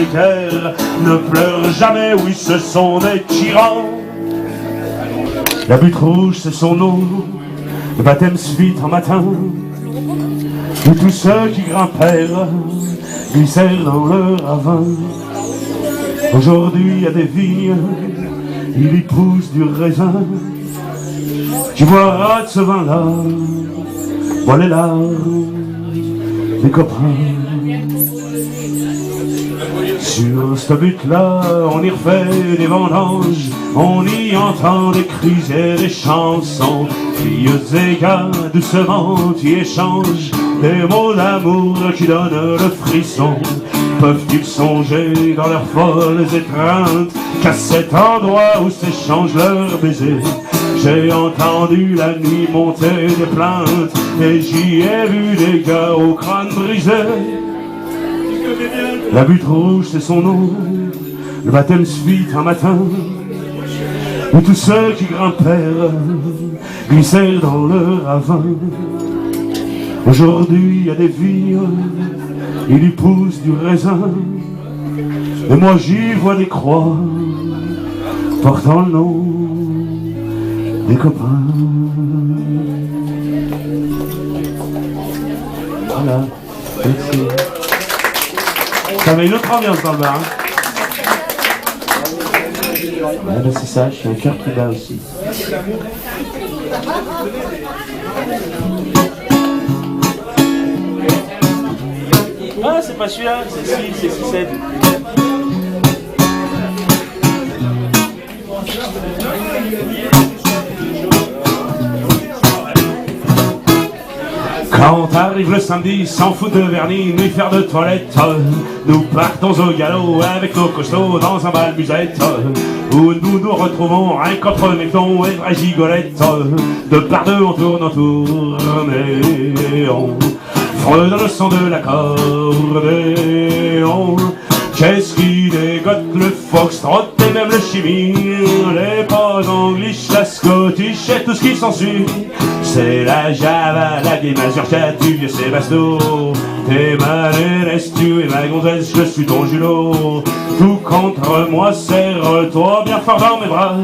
précaires ne pleurent jamais, oui ce sont des tyrans. La butte rouge c'est son nom, le baptême suit en matin, où tous ceux qui grimpèrent glissèrent dans le ravin. Aujourd'hui il y a des vignes, il y pousse du raisin. Tu boiras de ce vin-là, bois les larmes des copains. Sur cette butte-là, on y refait des vendanges, on y entend des cris et des chansons. Filles et gars, doucement tu échanges des mots d'amour qui donnent le frisson. Peuvent-ils songer dans leurs folles étreintes qu'à cet endroit où s'échangent leurs baisers? J'ai entendu la nuit monter des plaintes et j'y ai vu des gars au crâne brisé. La butte rouge c'est son nom, le baptême suit un matin, où tous ceux qui grimpèrent glissèrent dans le ravin. Aujourd'hui il y a des vignes, il y pousse du raisin, et moi j'y vois des croix portant le nom des copains. Voilà, merci. Ça met une autre ambiance dans le bar. Ouais, ben c'est ça, je suis un cœur qui bat aussi. Ah, c'est pas celui-là, c'est 6, c'est 6-7. Quand arrive le samedi, sans foutre de vernis, ni faire de toilette, nous partons au galop avec nos costauds dans un bal musette, où nous nous retrouvons rien qu'entre mettons et vraies gigolettes. De par deux on tourne autour et on frôle le son de l'accordéon. Qu'est-ce qui dégote le foxtrot et même le chimie, les pas anglish, la scottish et tout ce qui s'ensuit. C'est la java, la vieille mazurka du vieux Sébasto. T'es ma nénesse, tu es ma gonzesse, je suis ton julot. Tout contre moi, serre-toi bien fort dans mes bras.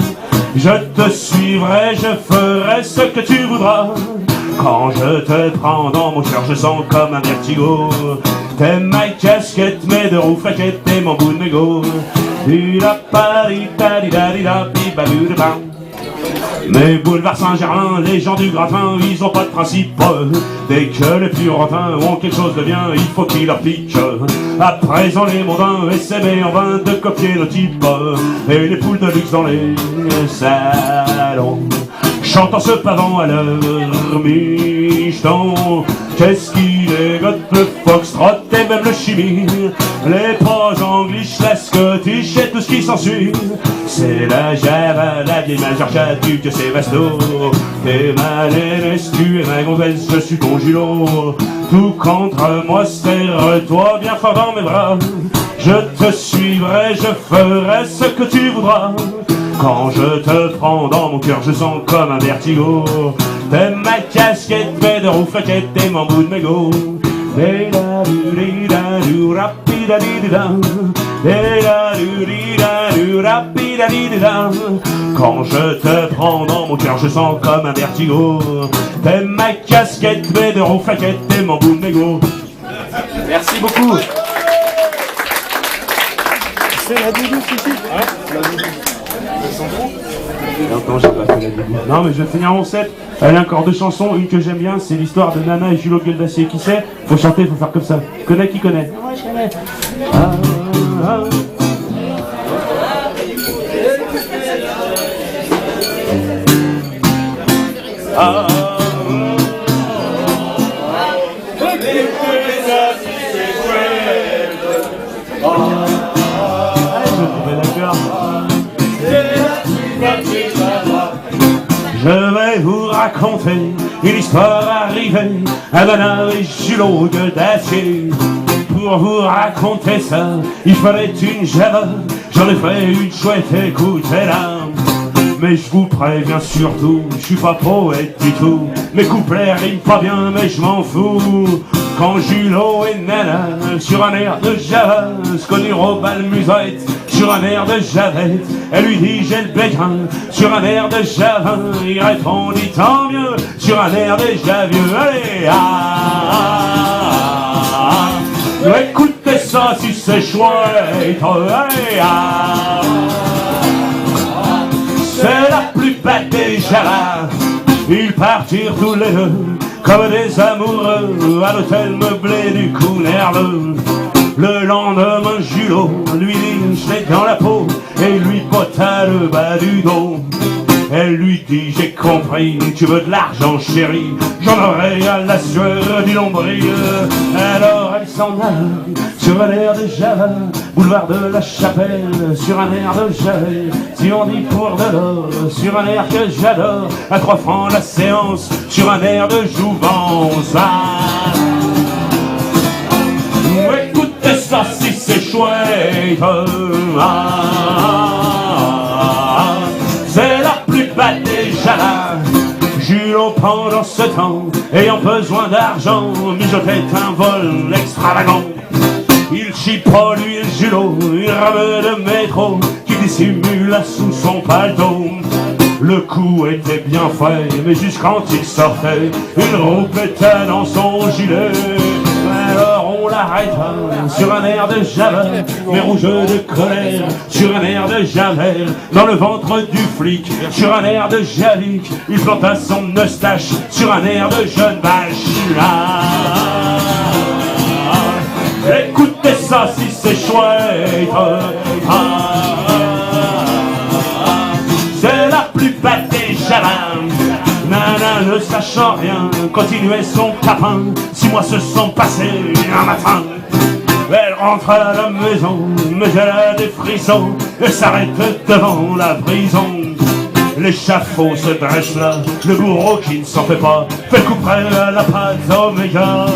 Je te suivrai, je ferai ce que tu voudras. Quand je te prends dans mon cœur, je sens comme un vertigo. T'es ma casquette, mes deux roues flaquettes, t'es mon bout de mégot. Mais boulevard Saint-Germain, les gens du gratin, ils ont pas de principe. Dès que les Puritains ont quelque chose de bien, il faut qu'ils leur piquent. À présent les mondains essaient en vain de copier nos types, et les poules de luxe dans les salons chantant ce pavant à leur micheton. Qu'est-ce qui dégote le foxtrot et même le chimie, les pas anglish, la scottish et tout ce qui s'ensuit. C'est la java, la vieille mazurka du vieux Sébasto. T'es ma nénesse, tu es ma gonzesse, je suis ton julot. Tout contre moi, serre-toi bien fort dans mes bras. Je te suivrai, je ferai ce que tu voudras. Quand je te prends dans mon cœur, je sens comme un vertigo. T'es ma casquette, mes deux roues flaquettes, t'es mon bout de mégot. Quand je te prends dans mon cœur, je sens comme un vertigo. T'es ma casquette, mes deux roues flaquettes, t'es mon bout de mégot. Merci beaucoup. C'est la doudou, Fifi. Non, j'ai pas fait la doudou. Non, mais je vais finir mon set. Elle a encore deux chansons, une que j'aime bien, c'est l'histoire de Nana et Julot Gueule d'Acier. Qui sait? Faut chanter, faut faire comme ça. Connais qui connaît? Moi je connais. Je vais vous raconter une histoire arrivée à Nana et Julot Gueule d'Acier. Pour vous raconter ça, il fallait une java, j'en ai fait une chouette, écoutez-la. Mais je vous préviens surtout, je suis pas poète du tout. Mes couplets riment pas bien, mais je m'en fous. Quand Julot et Nana, sur un air de Java, se connurent au bal musette, sur un air de Javette, elle lui dit j'ai le béguin, sur un air de Java, il répondit tant mieux, sur un air de Javieux, allez, écoutez ça si c'est chouette, allez, c'est la plus bête des Javas. Ils partirent tous les deux comme des amoureux à l'hôtel meublé du coup nerveux. Le lendemain, Julot lui dit je l'ai dans la peau et lui botta le bas du dos. Elle lui dit j'ai compris, tu veux de l'argent chérie, j'en aurai à la sueur du nombril. Alors elle s'en a sur un air de Java, boulevard de la Chapelle, sur un air de Javel. Si on dit pour de l'or, sur un air que j'adore, à 3 francs la séance, sur un air de jouvence. Écoutez ça si c'est chouette, c'est la plus belle des Jalas. Julot pendant ce temps, ayant besoin d'argent, mijotait un vol extravagant. Il chipra lui le Julot, il rame de métro qui dissimula sous son paletot. Le coup était bien fait, mais juste quand il sortait, une roue pétait dans son gilet. Alors on l'arrêta sur un air de Java, mais rouge de colère, sur un air de Javel, dans le ventre du flic, sur un air de Jalic, il planta son moustache sur un air de jeune vache. Écoutez ça si c'est chouette, c'est la plus bête des Javas. Nana ne sachant rien, continuait son capin. 6 mois se sont passés un matin. Elle rentre à la maison, mais elle a des frissons et s'arrête devant la prison. L'échafaud se dresse là, le bourreau qui ne s'en fait pas fait couper à la patte Oméga.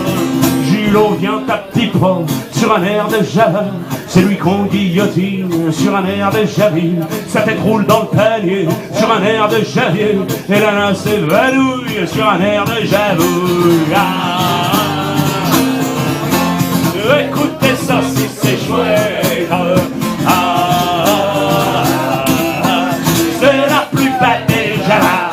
Julot vient à petit pas sur un air de Java, c'est lui qu'on guillotine sur un air de Javille. Sa tête roule dans le panier sur un air de Javier, et la nain s'évanouit sur un air de Javouille. Écoutez ça si c'est chouette, c'est la plus belle des Javas.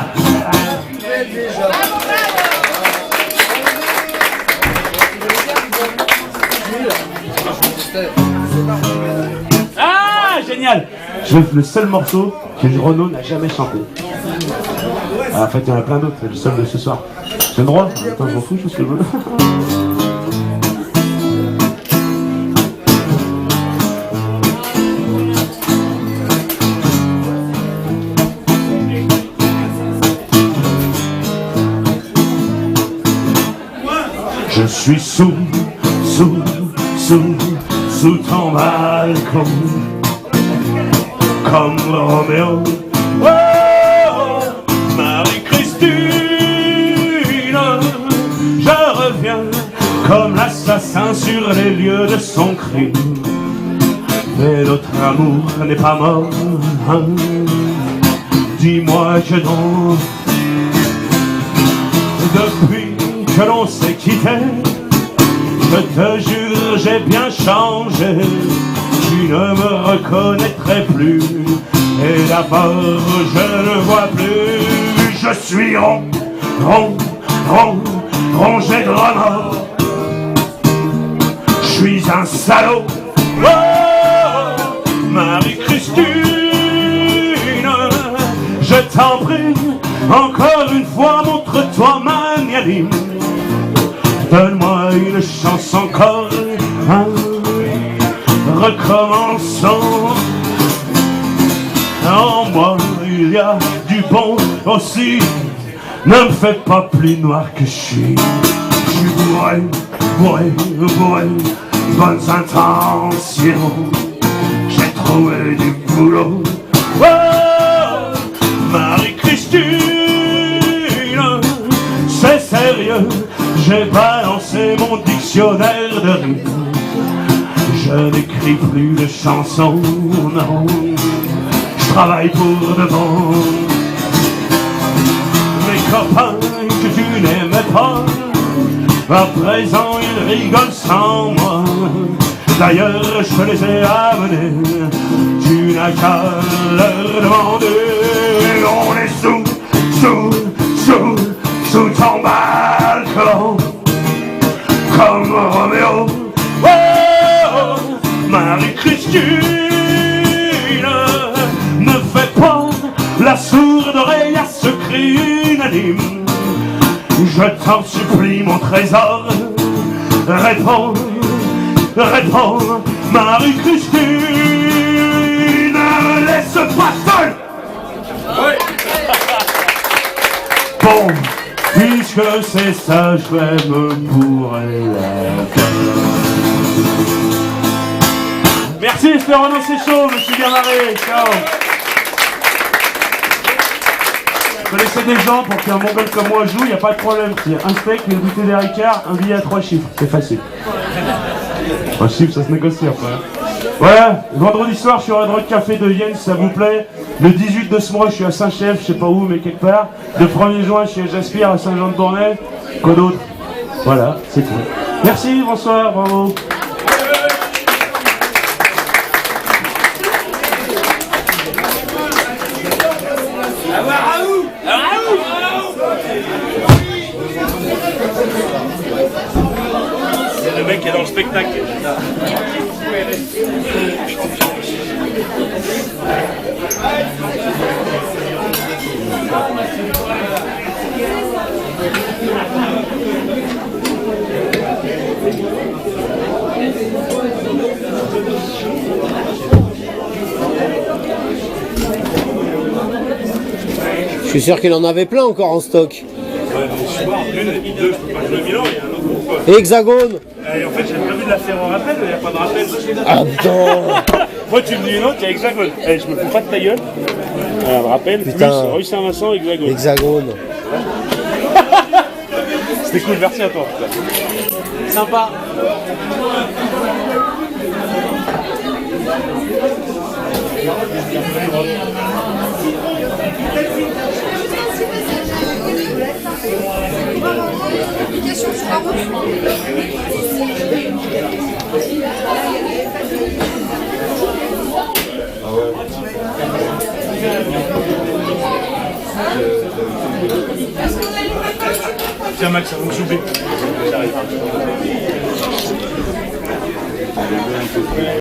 Ah, génial! Le seul morceau que Renaud n'a jamais chanté. Ah, en fait, il y en a plein d'autres, c'est le seul de ce soir. J'ai le droit, attends, je m'en fous, je fais ce que je veux. Je suis sous ton balcon, comme Roméo. Oh, Marie-Christine, je reviens comme l'assassin sur les lieux de son crime. Mais notre amour n'est pas mort, hein. Dis-moi que non. Depuis que l'on s'est quitté, je te jure, j'ai bien changé. Tu ne me reconnaîtrais plus, et d'abord je ne vois plus. Je suis rongé de remords. Je suis un salaud. Oh, Marie-Christine, je t'en prie, encore une fois, montre-toi magnanime. Donne-moi une chance encore, hein. Recommençons. En moi il y a du bon aussi. Ne me fais pas plus noir que je suis. Je suis bourré, bonnes intentions. J'ai trouvé du boulot. Oh, Marie-Christine, c'est sérieux. J'ai balancé mon dictionnaire de rime. Je n'écris plus de chansons, non. Je travaille pour de bon. Mes copains que tu n'aimais pas, À présent ils rigolent sans moi. D'ailleurs je les ai amenés. Tu n'as qu'à leur demander. On est sous ton balcon. Comme Roméo. Oh, Marie-Christine, ne fais pas la sourde oreille à ce cri unanime. Je t'en supplie mon trésor. Réponds, réponds, Marie-Christine, ne me laisse pas seul. Oui. Bon, puisque c'est ça, je vais me bourrer la tête. Merci Espérano, c'est chaud, je me suis bien marré, ciao. Vous connaissez des gens pour qu'un mongol comme moi joue, il n'y a pas de problème. C'est un steak, une bouteille de Ricard, un billet à 3 chiffres, c'est facile. 3 chiffres, ça se négocie après. Voilà, vendredi soir, je suis au Red Rock Café de Vienne, si ça vous plaît. Le 18 de ce mois, je suis à Saint-Chef, je sais pas où, mais quelque part. Le 1er juin, je suis à Jaspire, à Saint-Jean-de-Tournai. Quoi d'autre? Voilà, c'est tout. Merci, bonsoir, bravo. C'est le mec qui est dans le spectacle. Je suis sûr qu'il en avait plein encore en stock. Deux, je peux pas jouer Milan, il y a un autre groupe. Hexagone. Et en fait, j'ai pas vu de la faire en rappel, il n'y a pas de rappel. Ah putain. Moi, tu me dis une autre, il y a Hexagone. Allez, je me fous pas de ta gueule. Alors, rappel, Putain. plus rue Saint-Vincent, Hexagone. Hexagone. C'était cool, merci à toi. Sympa. Tiens Max, ça va me souper. J'arrive.